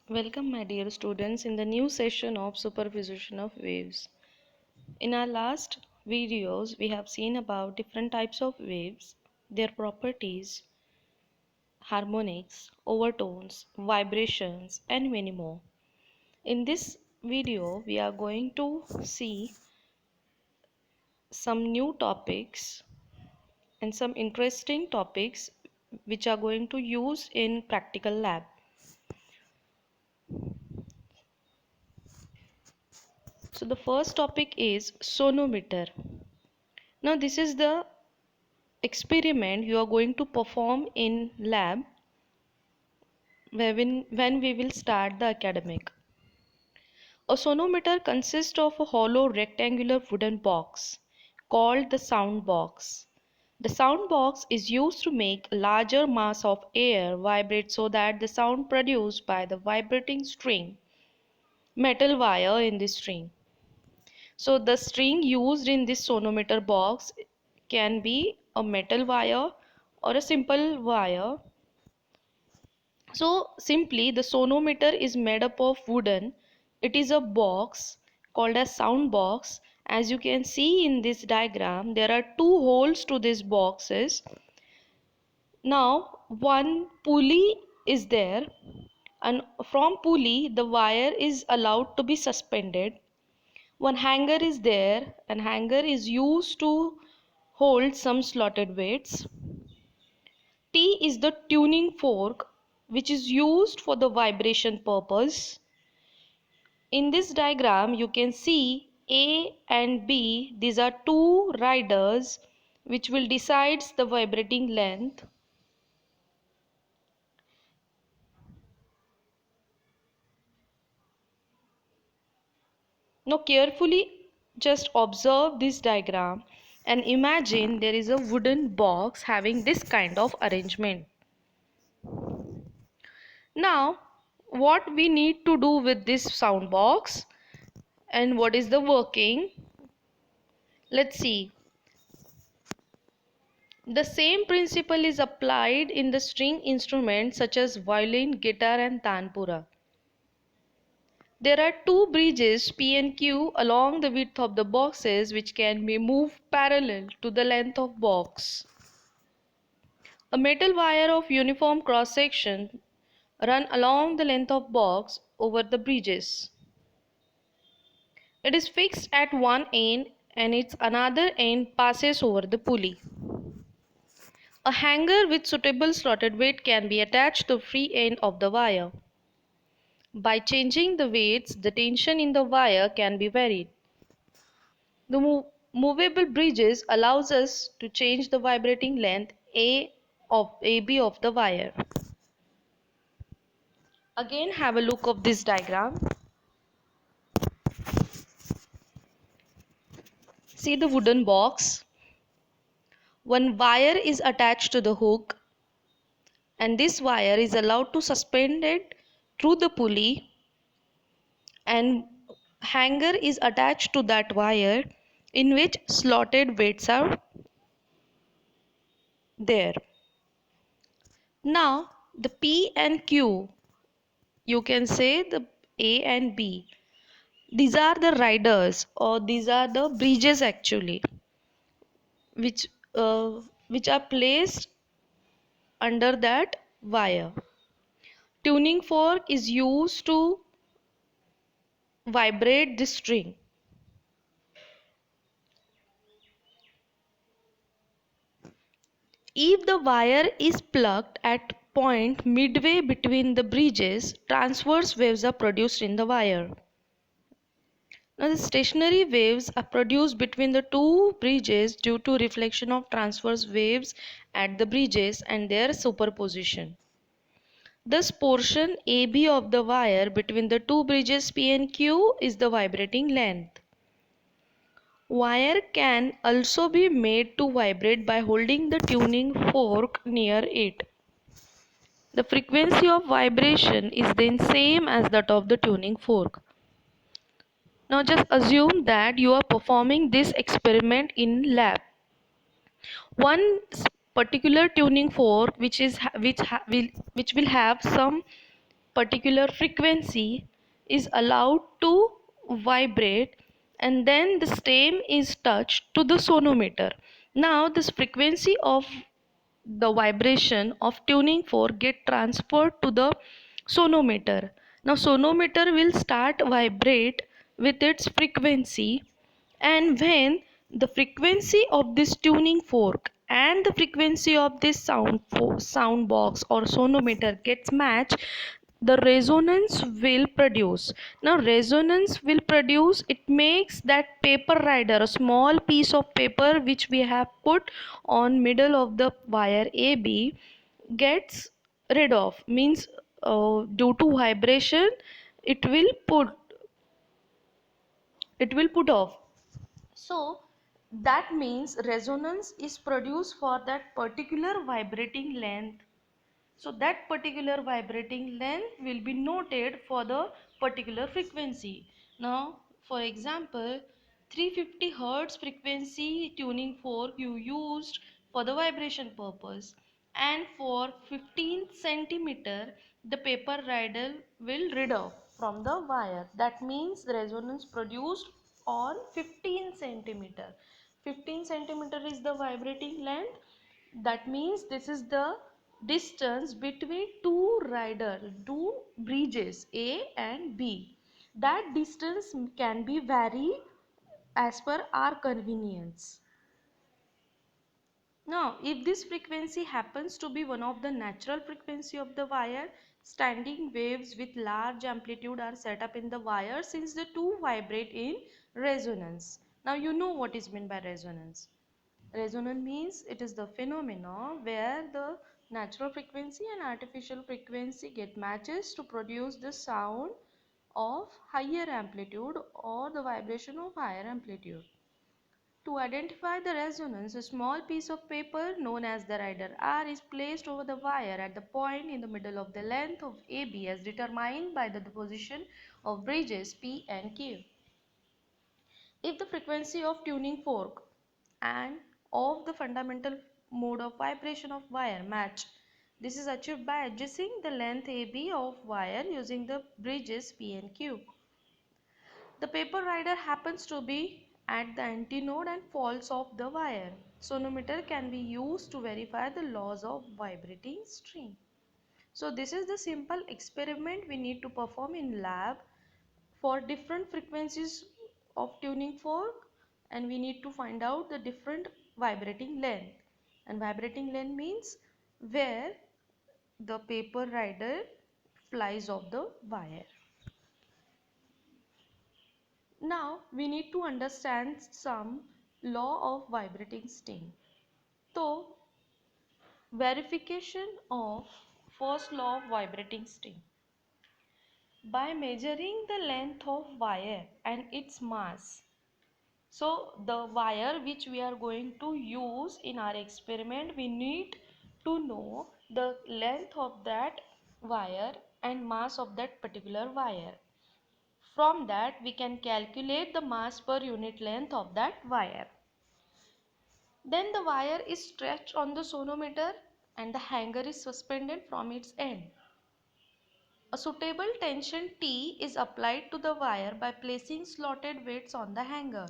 Welcome, my dear students, in the new session of superposition of waves. In our last videos, we have seen about different types of waves, their properties, harmonics, overtones, vibrations, and many more. In this video, we are going to see some new topics and some interesting topics which are going to use in practical lab. So the first topic is sonometer. Now this is the experiment you are going to perform in lab when we will start the academic. A sonometer consists of a hollow rectangular wooden box called the sound box. The sound box is used to make a larger mass of air vibrate so that the sound produced by the vibrating string, metal wire in the string. So the string used in this sonometer box can be a metal wire or a simple wire. So simply the sonometer is made up of wooden. It is a box called a sound box. As you can see in this diagram, there are two holes to these boxes. Now one pulley is there, and from pulley the wire is allowed to be suspended. One hanger is there, and hanger is used to hold some slotted weights. T is the tuning fork which is used for the vibration purpose. In this diagram you can see A and B, these are two riders which will decide the vibrating length. Now carefully just observe this diagram and imagine there is a wooden box having this kind of arrangement. Now what we need to do with this sound box and what is the working? Let's see. The same principle is applied in the string instruments such as violin, guitar and tanpura. There are two bridges P and Q along the width of the boxes which can be moved parallel to the length of box. A metal wire of uniform cross section run along the length of box over the bridges. It is fixed at one end and its another end passes over the pulley. A hanger with suitable slotted weight can be attached to the free end of the wire. By changing the weights, the tension in the wire can be varied. The movable bridges allows us to change the vibrating length AB of the wire. Again have a look of this diagram. See the wooden box. One wire is attached to the hook and this wire is allowed to suspend it through the pulley, and hanger is attached to that wire in which slotted weights are there. Now the P and Q, you can say the A and B, these are the riders or these are the bridges actually which which are placed under that wire. Tuning fork is used to vibrate the string. If the wire is plucked at point midway between the bridges, transverse waves are produced in the wire. Now the stationary waves are produced between the two bridges due to reflection of transverse waves at the bridges and their superposition. This portion AB of the wire between the two bridges P and Q is the vibrating length. Wire can also be made to vibrate by holding the tuning fork near it. The frequency of vibration is then same as that of the tuning fork. Now just assume that you are performing this experiment in lab. One particular tuning fork which will have some particular frequency is allowed to vibrate, and then the stem is touched to the sonometer. Now this frequency of the vibration of tuning fork get transferred to the sonometer. Now sonometer will start vibrate with its frequency, and when the frequency of this tuning fork and the frequency of this sound box or sonometer gets matched, the resonance will produce. Now resonance will produce, it makes that paper rider, a small piece of paper which we have put on middle of the wire AB, gets rid of, means due to vibration it will put off. So that means resonance is produced for that particular vibrating length. So that particular vibrating length will be noted for the particular frequency. Now, for example, 350 Hertz frequency tuning fork you used for the vibration purpose, and for 15 centimeter the paper rider will rid off from the wire. That means the resonance produced on 15 centimeter. 15 centimeter is the vibrating length. That means this is the distance between two bridges A and B. That distance can be vary as per our convenience. Now, if this frequency happens to be one of the natural frequency of the wire, standing waves with large amplitude are set up in the wire since the two vibrate in resonance. Now, you know what is meant by resonance. Resonance means it is the phenomena where the natural frequency and artificial frequency get matches to produce the sound of higher amplitude or the vibration of higher amplitude. To identify the resonance, a small piece of paper known as the rider R is placed over the wire at the point in the middle of the length of AB as determined by the position of bridges P and Q. If the frequency of tuning fork and of the fundamental mode of vibration of wire match, this is achieved by adjusting the length AB of wire using the bridges P and Q. The paper rider happens to be at the antinode and falls off the wire. Sonometer can be used to verify the laws of vibrating string. So this is the simple experiment we need to perform in lab for different frequencies of tuning fork, and we need to find out the different vibrating length. And vibrating length means where the paper rider flies off the wire. Now we need to understand some law of vibrating string. So verification of first law of vibrating string. By measuring the length of wire and its mass. So the wire which we are going to use in our experiment, we need to know the length of that wire and mass of that particular wire. From that we can calculate the mass per unit length of that wire. Then the wire is stretched on the sonometer and the hanger is suspended from its end. A suitable tension T is applied to the wire by placing slotted weights on the hanger.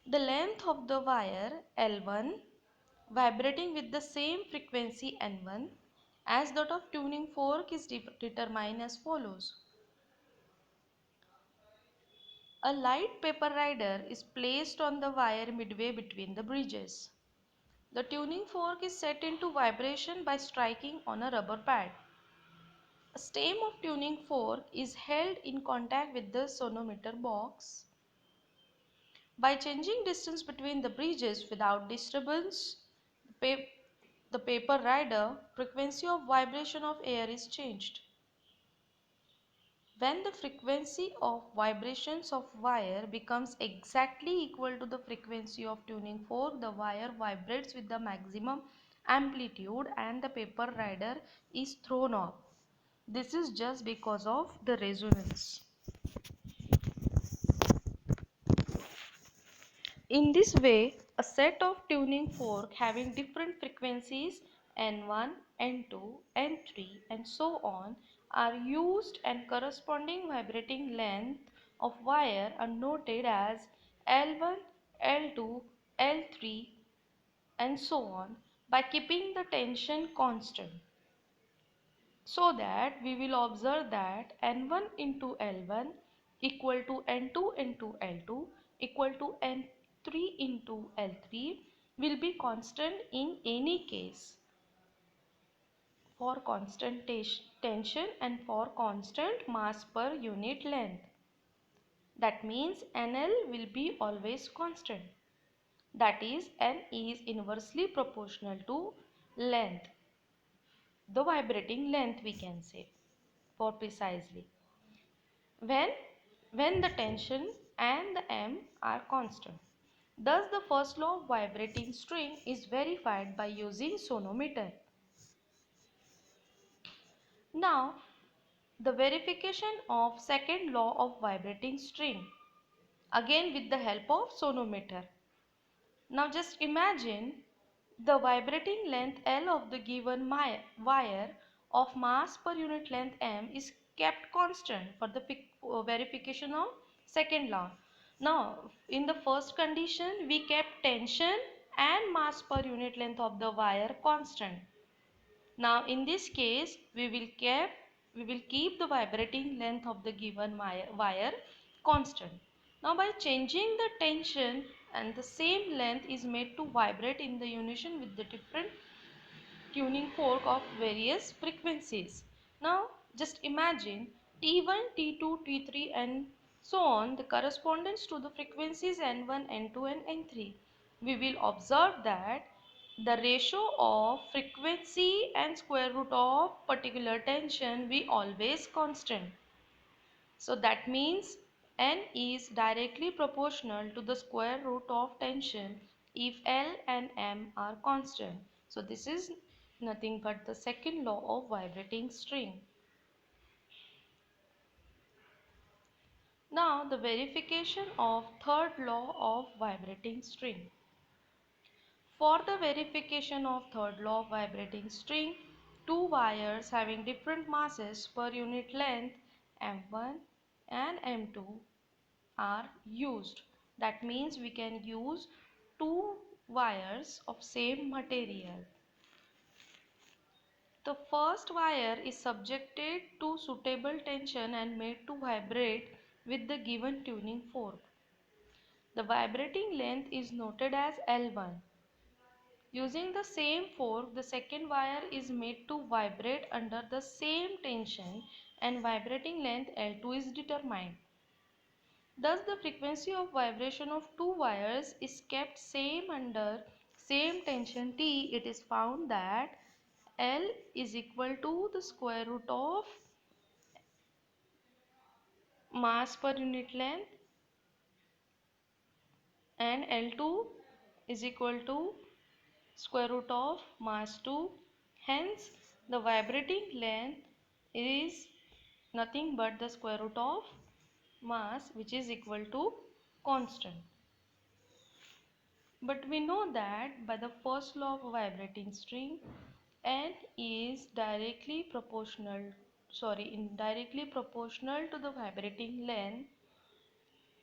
The length of the wire L1 vibrating with the same frequency N1 as that of tuning fork is determined as follows. A light paper rider is placed on the wire midway between the bridges. The tuning fork is set into vibration by striking on a rubber pad. A stem of tuning fork is held in contact with the sonometer box. By changing distance between the bridges without disturbance, the paper rider frequency of vibration of air is changed. When the frequency of vibrations of wire becomes exactly equal to the frequency of tuning fork, the wire vibrates with the maximum amplitude and the paper rider is thrown off. This is just because of the resonance. In this way, a set of tuning fork having different frequencies N1, N2, N3 and so on are used and corresponding vibrating length of wire are noted as L1, L2, L3 and so on by keeping the tension constant. So that we will observe that N1 into L1 equal to N2 into L2 equal to N3 into L3 will be constant in any case for constant tension and for constant mass per unit length. That means NL will be always constant. That is, N is inversely proportional to length, the vibrating length we can say for precisely. when when the tension and the M are constant. Thus the first law of vibrating string is verified by using sonometer. Now the verification of second law of vibrating string, again with the help of sonometer. Now just imagine the vibrating length L of the given wire of mass per unit length M is kept constant for the verification of second law. Now in the first condition we kept tension and mass per unit length of the wire constant. Now in this case we will keep the vibrating length of the given wire constant. Now by changing the tension and the same length is made to vibrate in the unison with the different tuning fork of various frequencies. Now just imagine T1, T2, T3 and so on the correspondence to the frequencies N1, N2 and N3. We will observe that the ratio of frequency and square root of particular tension we always constant. So that means N is directly proportional to the square root of tension if L and M are constant. So this is nothing but the second law of vibrating string. Now the verification of third law of vibrating string. For the verification of third law of vibrating string, two wires having different masses per unit length M1 and M2 are used. That means we can use two wires of same material. The first wire is subjected to suitable tension and made to vibrate with the given tuning fork. The vibrating length is noted as L1. Using the same fork, the second wire is made to vibrate under the same tension and vibrating length L2 is determined. Thus the frequency of vibration of two wires is kept same under same tension T. It is found that L is equal to the square root of mass per unit length and L2 is equal to square root of mass 2. Hence the vibrating length is nothing but the square root of mass, which is equal to constant. But we know that by the first law of vibrating string, N is indirectly proportional to the vibrating length.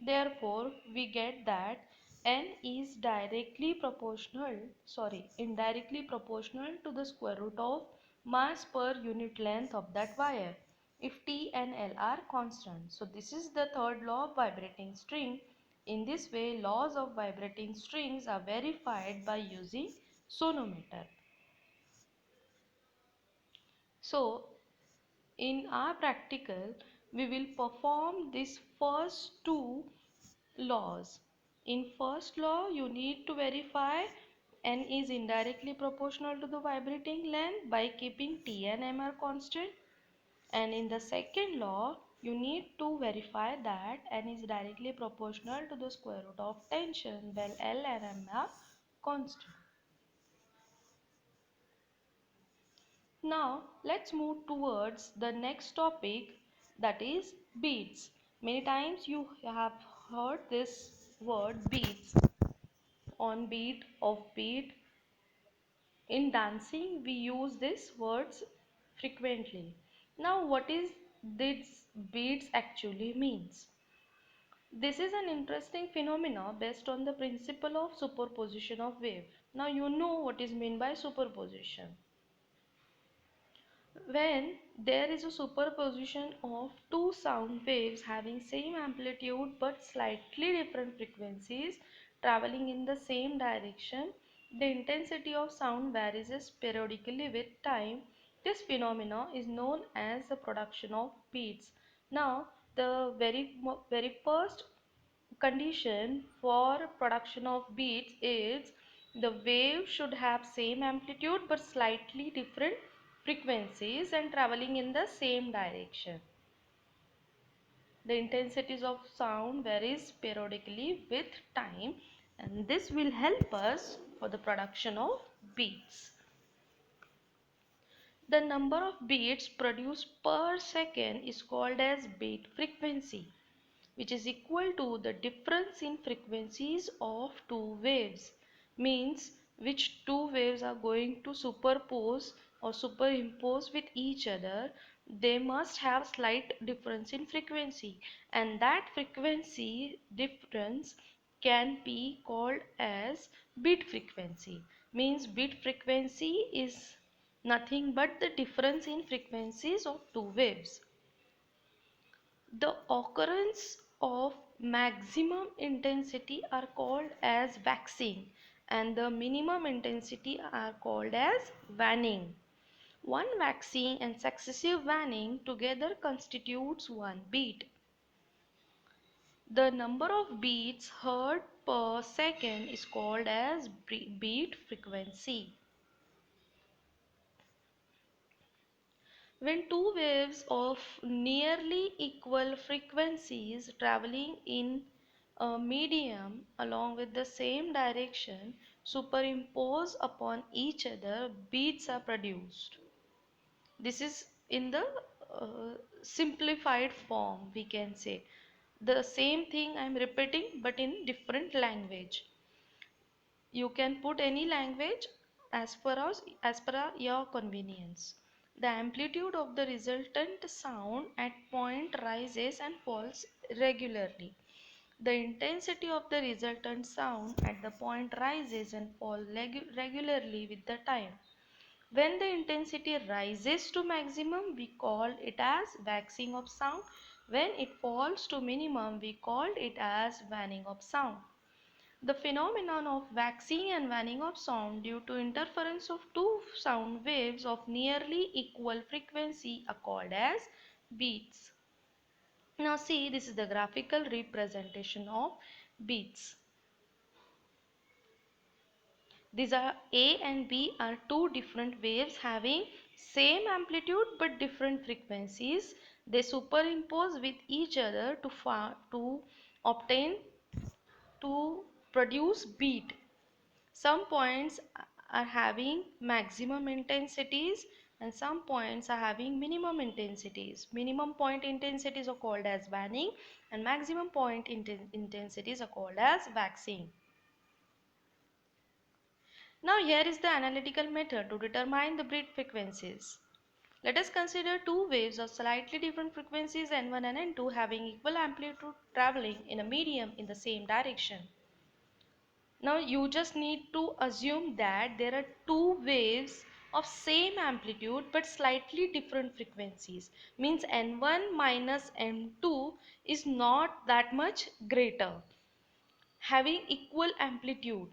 Therefore, we get that indirectly proportional to the square root of mass per unit length of that wire if T and L are constant. So this is the third law of vibrating string. In this way, laws of vibrating strings are verified by using sonometer. So in our practical, we will perform these first two laws. In first law, you need to verify N is indirectly proportional to the vibrating length by keeping T and M are constant. And in the second law, you need to verify that N is directly proportional to the square root of tension while L and M are constant. Now let's move towards the next topic, that is beats. Many times you have heard this word beats, on beat, off beat. In dancing we use these words frequently. Now what is this beats actually means? This is an interesting phenomena based on the principle of superposition of wave. Now you know what is meant by superposition. When there is a superposition of two sound waves having same amplitude but slightly different frequencies traveling in the same direction, the intensity of sound varies periodically with time. This phenomena is known as the production of beats. Now, the very first condition for production of beats is the wave should have same amplitude but slightly different frequencies and traveling in the same direction. The intensities of sound varies periodically with time, and this will help us for the production of beats. The number of beats produced per second is called as beat frequency, which is equal to the difference in frequencies of two waves. Means which two waves are going to superimpose with each other, they must have slight difference in frequency, and that frequency difference can be called as beat frequency. Means beat frequency is nothing but the difference in frequencies of two waves. The occurrence of maximum intensity are called as waxing and the minimum intensity are called as waning. One waxing and successive waning together constitutes one beat. The number of beats heard per second is called as beat frequency. When two waves of nearly equal frequencies traveling in a medium along with the same direction superimpose upon each other, beats are produced. This is in the simplified form, we can say. The same thing I am repeating but in different language. You can put any language as per your convenience. The amplitude of the resultant sound at point rises and falls regularly. The intensity of the resultant sound at the point rises and falls regularly with the time. When the intensity rises to maximum, we call it as waxing of sound. When it falls to minimum, we call it as waning of sound. The phenomenon of waxing and waning of sound due to interference of two sound waves of nearly equal frequency are called as beats. Now see, this is the graphical representation of beats. These are A and B are two different waves having same amplitude but different frequencies. They superimpose with each other to obtain to produce beat. Some points are having maximum intensities and some points are having minimum intensities. Minimum point intensities are called as waning and maximum point intensities are called as waxing. Now here is the analytical method to determine the beat frequencies. Let us consider two waves of slightly different frequencies N1 and N2 having equal amplitude traveling in a medium in the same direction. Now you just need to assume that there are two waves of same amplitude but slightly different frequencies. Means N1 minus N2 is not that much greater, having equal amplitude,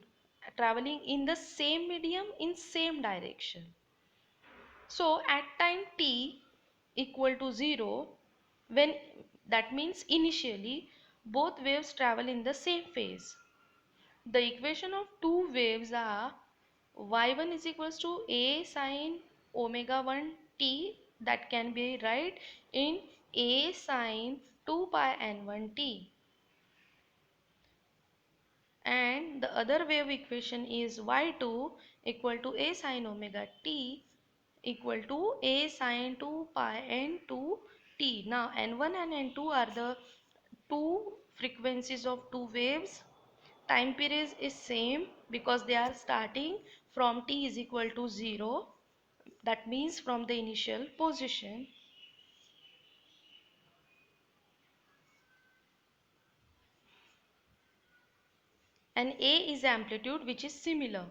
traveling in the same medium in same direction. So at time t equal to 0, when that means initially both waves travel in the same phase. The equation of two waves are y1 is equals to a sine omega 1 t, that can be right in a sine 2 pi n1 t, and the other wave equation is y2 equal to a sine omega t equal to a sine 2 pi n2 t. Now n1 and n2 are the two frequencies of two waves. Time period is same because they are starting from t is equal to 0, that means from the initial position. and A is the amplitude which is similar.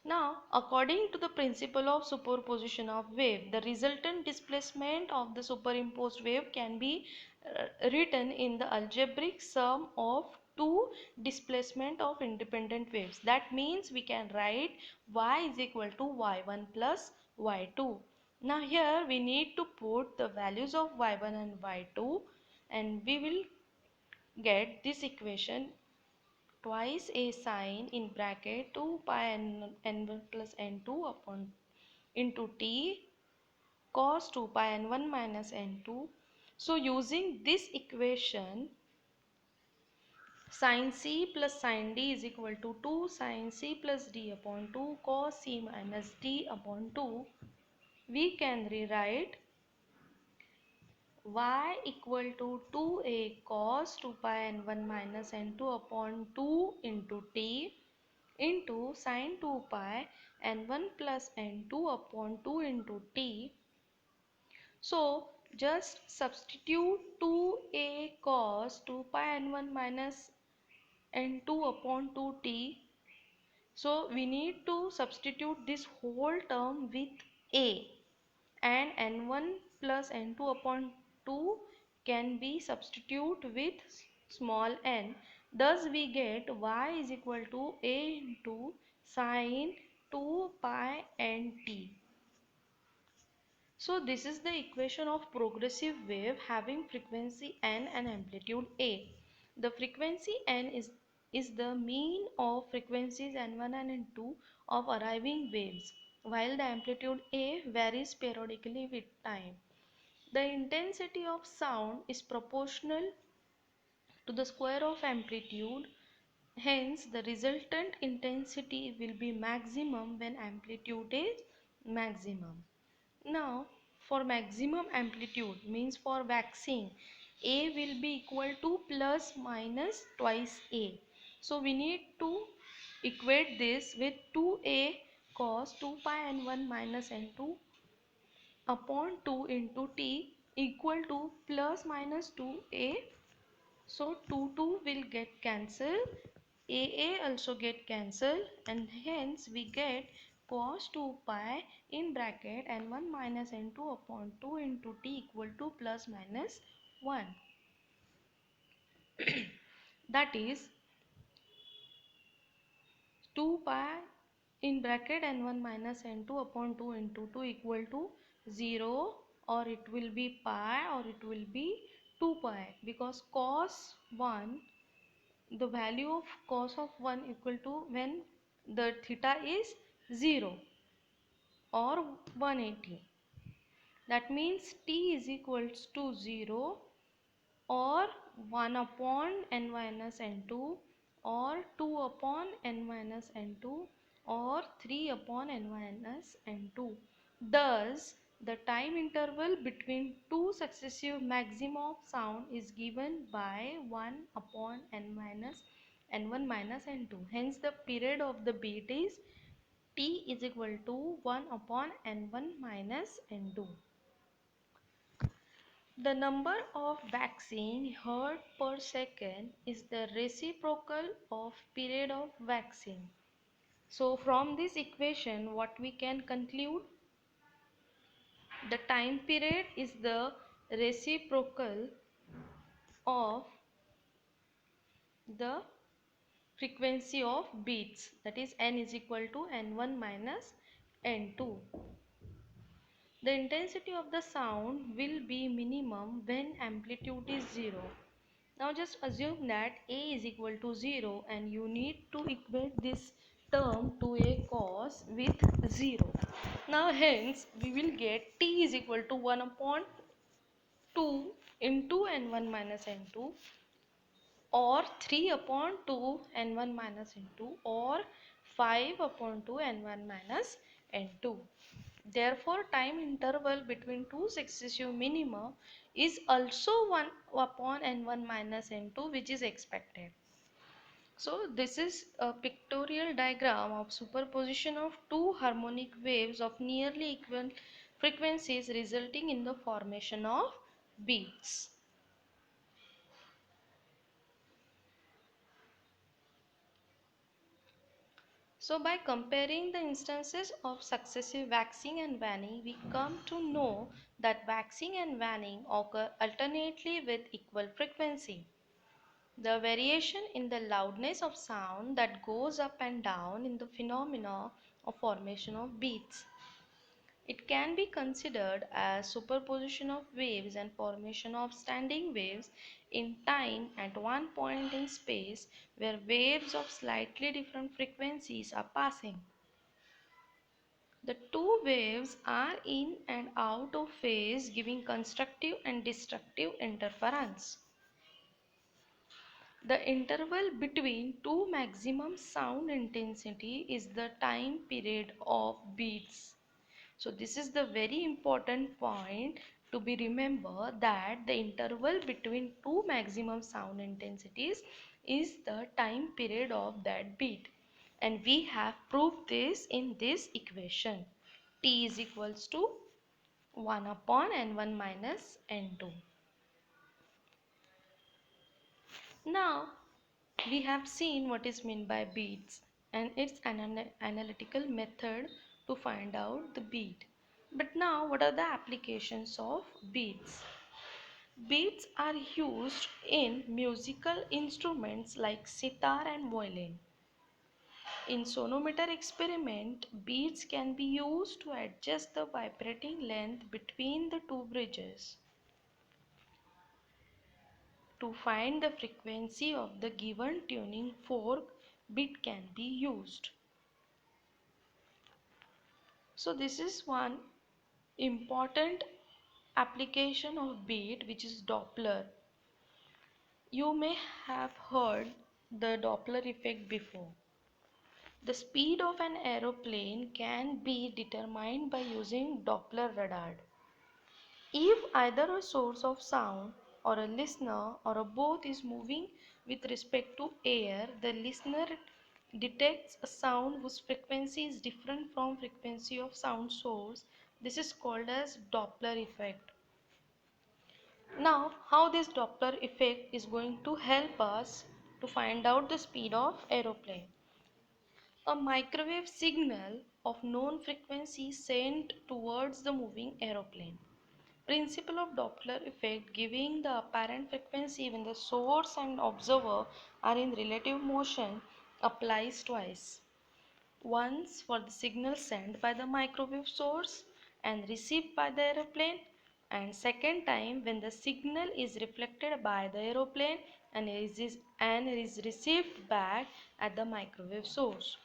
Now, according to the principle of superposition of wave, the resultant displacement of the superimposed wave can be written in the algebraic sum of two displacement of independent waves. That means we can write y is equal to y1 plus y2. Now here we need to put the values of y1 and y2, and we will get this equation twice a sine in bracket 2 pi n1 plus n2 upon into t cos 2 pi n1 minus n2. So using this equation, sin c plus sin d is equal to 2 sin c plus d upon 2 cos c minus d upon 2, we can rewrite y equal to 2a cos 2 pi n1 minus n2 upon 2 into t into sin 2 pi n1 plus n2 upon 2 into t. So just substitute 2a cos 2 pi n1 minus n2 upon 2t. So we need to substitute this whole term with a, and n1 plus n2 upon 2 can be substitute with small n. Thus we get y is equal to a into sine 2 pi n t. So this is the equation of progressive wave having frequency n and amplitude a. The frequency n is the mean of frequencies n1 and n2 of arriving waves, while the amplitude a varies periodically with time. The intensity of sound is proportional to the square of amplitude. Hence, the resultant intensity will be maximum when amplitude is maximum. Now, for maximum amplitude, means for waxing, A will be equal to plus minus twice A. So we need to equate this with 2A cos 2 pi n1 minus n2 upon 2 into t equal to plus minus 2A. So 2 will get cancelled, a also get cancelled, and hence we get cos 2 pi in bracket n1 minus n2 upon 2 into t equal to plus minus 1. That is 2 pi in bracket n1 minus n2 upon 2 into 2 equal to 0, or it will be pi, or it will be 2 pi, because cos 1, the value of cos of 1 equal to when the theta is 0 or 180. That means t is equals to 0 or 1 upon n minus n2 or 2 upon n minus n2 or 3 upon n minus n2. Thus, the time interval between two successive maxima of sound is given by 1 upon n minus n1 minus n2. Hence, the period of the beat is t is equal to 1 upon n1 minus n2. The number of waxing hertz per second is the reciprocal of period of waxing. So from this equation, what we can conclude? The time period is the reciprocal of the frequency of beats, that is n is equal to n1 minus n2. The intensity of the sound will be minimum when amplitude is 0. Now just assume that A is equal to 0, and you need to equate this term to a cos with 0. Now hence we will get T is equal to 1 upon 2 into n1 minus n2, or 3 upon 2 n1 minus n2, or 5 upon 2 n1 minus n2. Therefore, time interval between two successive minima is also 1 upon n1 minus n2, which is expected. So, this is a pictorial diagram of superposition of two harmonic waves of nearly equal frequencies resulting in the formation of beats. So by comparing the instances of successive waxing and waning, we come to know that waxing and waning occur alternately with equal frequency. The variation in the loudness of sound that goes up and down in the phenomena of formation of beats. It can be considered as superposition of waves and formation of standing waves in time at one point in space where waves of slightly different frequencies are passing. The two waves are in and out of phase, giving constructive and destructive interference. The interval between two maximum sound intensity is the time period of beats. So this is the very important point to be remembered, that the interval between two maximum sound intensities is the time period of that beat. And we have proved this in this equation. T is equals to 1 upon n1 minus n2. Now we have seen what is meant by beats and its analytical method to find out the beat. But now what are the applications of beats? Beats are used in musical instruments like sitar and violin. In sonometer experiment, beats can be used to adjust the vibrating length between the two bridges. To find the frequency of the given tuning fork, beat can be used. So this is one important application of beat, which is Doppler. You may have heard the Doppler effect before. The speed of an aeroplane can be determined by using Doppler radar. If either a source of sound or a listener or a both is moving with respect to air, the listener detects a sound whose frequency is different from frequency of sound source. This is called as Doppler effect. Now, how this Doppler effect is going to help us to find out the speed of aeroplane. A microwave signal of known frequency sent towards the moving aeroplane. Principle of Doppler effect, giving the apparent frequency when the source and observer are in relative motion, applies twice. Once for the signal sent by the microwave source and received by the aeroplane, and second time when the signal is reflected by the aeroplane and is received back at the microwave source.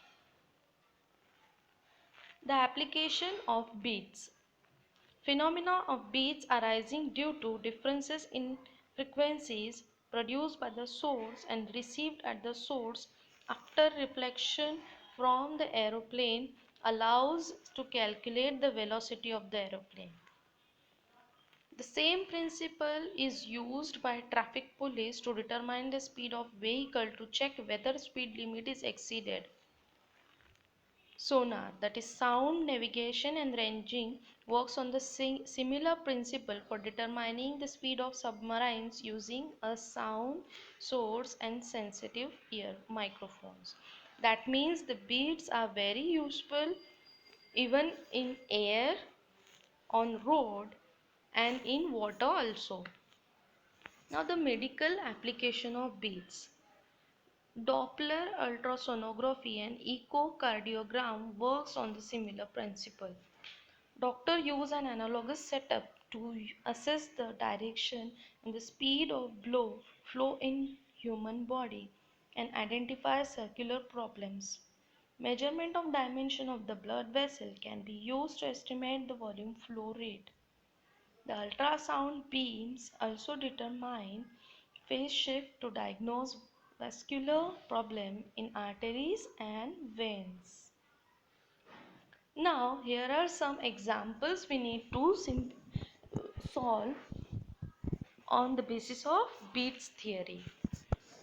The application of beats. Phenomena of beats arising due to differences in frequencies produced by the source and received at the source after reflection from the aeroplane allows to calculate the velocity of the aeroplane. The same principle is used by traffic police to determine the speed of vehicle to check whether speed limit is exceeded. Sonar, that is sound navigation and ranging, works on the similar principle for determining the speed of submarines using a sound source and sensitive ear microphones. That means the beats are very useful even in air, on road and in water also. Now the medical application of beats. Doppler ultrasonography and echocardiogram works on the similar principle. Doctor use an analogous setup to assess the direction and the speed of blood flow in human body and identify circular problems. Measurement of dimension of the blood vessel can be used to estimate the volume flow rate. The ultrasound beams also determine phase shift to diagnose vascular problem in arteries and veins. Now here are some examples we need to solve on the basis of beats theory.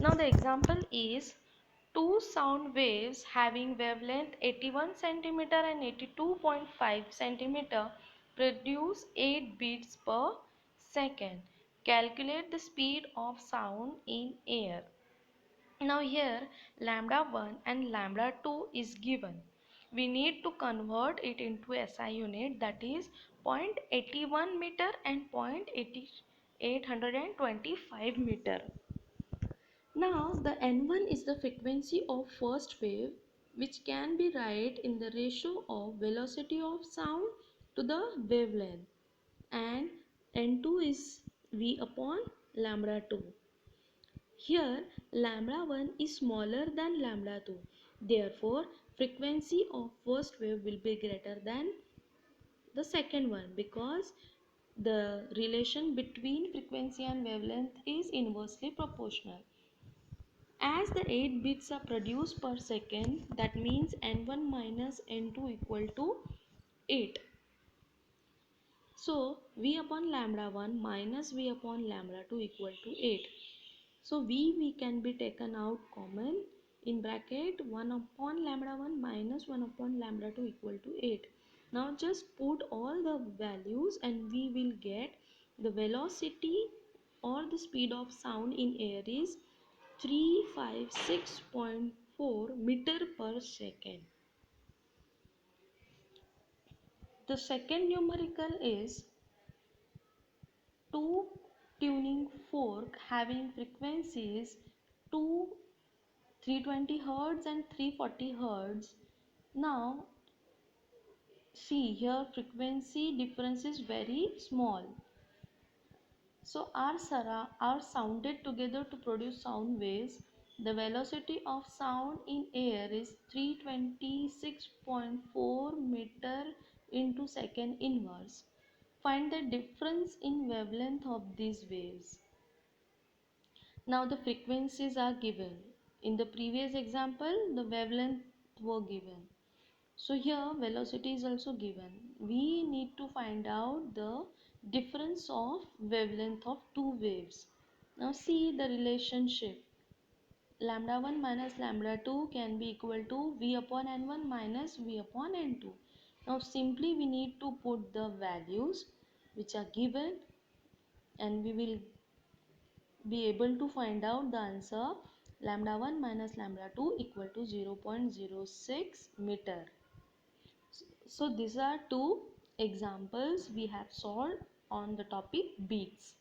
Now the example is two sound waves having wavelength 81 cm and 82.5 cm produce 8 beats per second. Calculate the speed of sound in air. Now here lambda 1 and lambda 2 is given. We need to convert it into SI unit, that is 0.81 meter and 0.825 meter. Now the N1 is the frequency of first wave, which can be write in the ratio of velocity of sound to the wavelength, and N2 is V upon lambda 2. Here lambda 1 is smaller than lambda 2. Therefore frequency of first wave will be greater than the second one, because the relation between frequency and wavelength is inversely proportional. As the 8 bits are produced per second, that means N1 minus N2 equal to 8. So V upon lambda 1 minus V upon lambda 2 equal to 8. So V can be taken out common, in bracket 1 upon lambda 1 minus 1 upon lambda 2 equal to 8. Now just put all the values and we will get the velocity or the speed of sound in air is 356.4 meter per second. The second numerical is two tuning fork having frequencies 2 320 hertz and 340 hertz. Now see here frequency difference is very small. So are sounded together to produce sound waves. The velocity of sound in air is 326.4 meter into second inverse. Find the difference in wavelength of these waves. Now the frequencies are given. In the previous example, the wavelength were given. So here velocity is also given. We need to find out the difference of wavelength of two waves. Now see the relationship. Lambda 1 minus lambda 2 can be equal to V upon N1 minus V upon N2. Now simply we need to put the values which are given and we will be able to find out the answer. Lambda 1 minus lambda 2 equal to 0.06 meter. So these are two examples we have solved on the topic beats.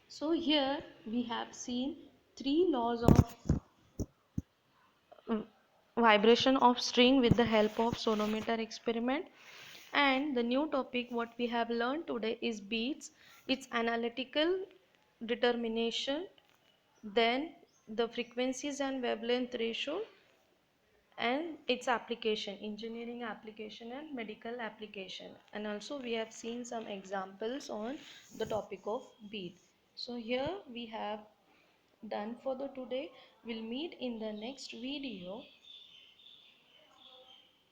So here we have seen three laws of vibration of string with the help of sonometer experiment, and the new topic what we have learned today is beats, its analytical determination, then the frequencies and wavelength ratio, and its application, engineering application and medical application, and also we have seen some examples on the topic of beat. So here we have done for the today. We'll meet in the next video.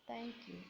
Thank you.